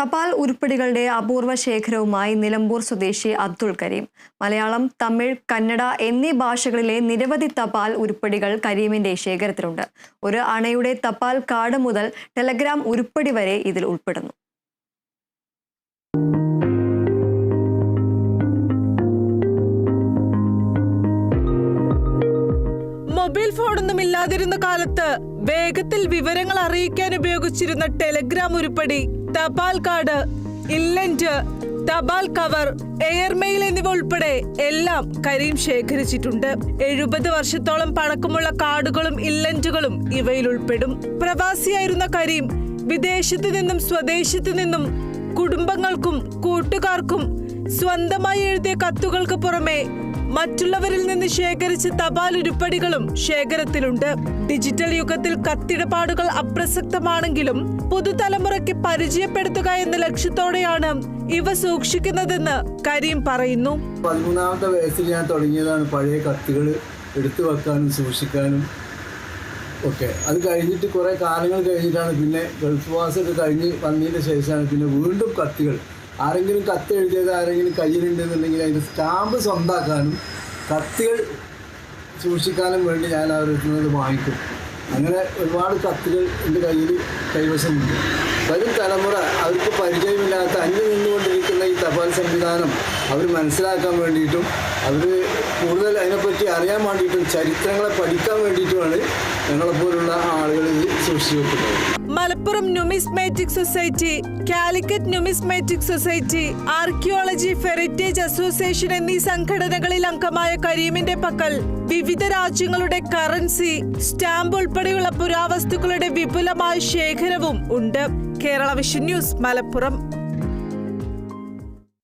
തപാൽ ഉരുപ്പടികളുടെ അപൂർവ ശേഖരവുമായി നിലമ്പൂർ സ്വദേശി അബ്ദുൾ കരീം. മലയാളം, തമിഴ്, കന്നഡ എന്നീ ഭാഷകളിലെ നിരവധി തപാൽ ഉരുപ്പടികൾ കരീമിന്റെ ശേഖരത്തിലുണ്ട്. ഒരു അണയുടെ തപാൽ കാർഡ് മുതൽ ടെലഗ്രാം ഉരുപ്പടി വരെ ഇതിൽ ഉൾപ്പെടുന്നു. മൊബൈൽ ഫോണൊന്നും ഇല്ലാതിരുന്ന കാലത്ത് വേഗത്തിൽ വിവരങ്ങൾ അറിയിക്കാൻ ഉപയോഗിച്ചിരുന്ന ടെലഗ്രാം ഉരുപ്പടി, തപാൽ കാർഡ്, ഇല്ലന്റ്, തപാൽ കവർ, എയർമെയിൽ എന്നിവ ഉൾപ്പെടെ എല്ലാം കരീം ശേഖരിച്ചിട്ടുണ്ട്. 70 വർഷത്തോളം പഴക്കമുള്ള കാർഡുകളും ഇല്ലന്റുകളും ഇവയിൽ ഉൾപ്പെടും. പ്രവാസിയായിരുന്ന കരീം വിദേശത്തു നിന്നും സ്വദേശത്തു നിന്നും കുടുംബങ്ങൾക്കും കൂട്ടുകാർക്കും സ്വന്തമായി എഴുതിയ കത്തുകൾക്ക് പുറമെ മറ്റുള്ളവരിൽ നിന്ന് ശേഖരിച്ച തപാൽ ഉരുപ്പടികളും ശേഖരത്തിലുണ്ട്. ഡിജിറ്റൽ യുഗത്തിൽ കത്തിടപാടുകൾ അപ്രസക്തമാണെങ്കിലും പുതുതലമുറയ്ക്ക് പരിചയപ്പെടുത്തുക എന്ന ലക്ഷ്യത്തോടെയാണ് ഇവ സൂക്ഷിക്കുന്നതെന്ന് കരീം പറയുന്നു. 13ാമത്തെ വയസ്സിൽ ഞാൻ തുടങ്ങിയതാണ് പഴയ കത്തുകൾ എടുത്തു വെക്കാനും സൂക്ഷിക്കാനും ഒക്കെ. അത് കഴിഞ്ഞിട്ട് കുറേ കാലങ്ങൾ കഴിഞ്ഞിട്ടാണ് പിന്നെ ഗൾഫ് വാസമൊക്കെ കഴിഞ്ഞ് വന്നതിന് ശേഷമാണ് പിന്നെ വീണ്ടും കത്തുകൾ, ആരെങ്കിലും കത്ത് എഴുതിയത് ആരെങ്കിലും കയ്യിലുണ്ടെന്നുണ്ടെങ്കിൽ അതിൻ്റെ സ്റ്റാമ്പ് സ്വന്തമാക്കാനും കത്തുകൾ സൂക്ഷിക്കാനും വേണ്ടി ഞാൻ അവരുടെ വാങ്ങിക്കും. അങ്ങനെ ഒരുപാട് കത്തുകൾ എൻ്റെ കൈവശമുണ്ട്. വരും തലമുറ അവർക്ക് പരിചയമില്ലാത്ത അന്യം നിന്നുകൊണ്ടിരിക്കുന്ന ഈ തപാൽ സംവിധാനം അവർ മനസ്സിലാക്കാൻ വേണ്ടിയിട്ടും അവർ കൂടുതൽ അതിനെപ്പറ്റി അറിയാൻ വേണ്ടിയിട്ടും ചരിത്രങ്ങളെ പഠിക്കാൻ വേണ്ടിയിട്ടുമാണ് ഞങ്ങളെപ്പോലുള്ള ആളുകൾ ഇത് സൂക്ഷിച്ചു വെക്കുന്നത്. Malappuram numismatic society, Calicut numismatic society, archaeology heritage association എന്നീ സംഘടനകളിൽ അംഗമായ കരീമിന്റെ പക്കൽ വിവിധ രാജ്യങ്ങളുടെ കറൻസി, സ്റ്റാമ്പ് ഉൾപ്പെടെയുള്ള പുരാവസ്തുക്കളുടെ വിപുലമായ ശേഖരവും ഉണ്ട്. Kerala vision news, Malappuram.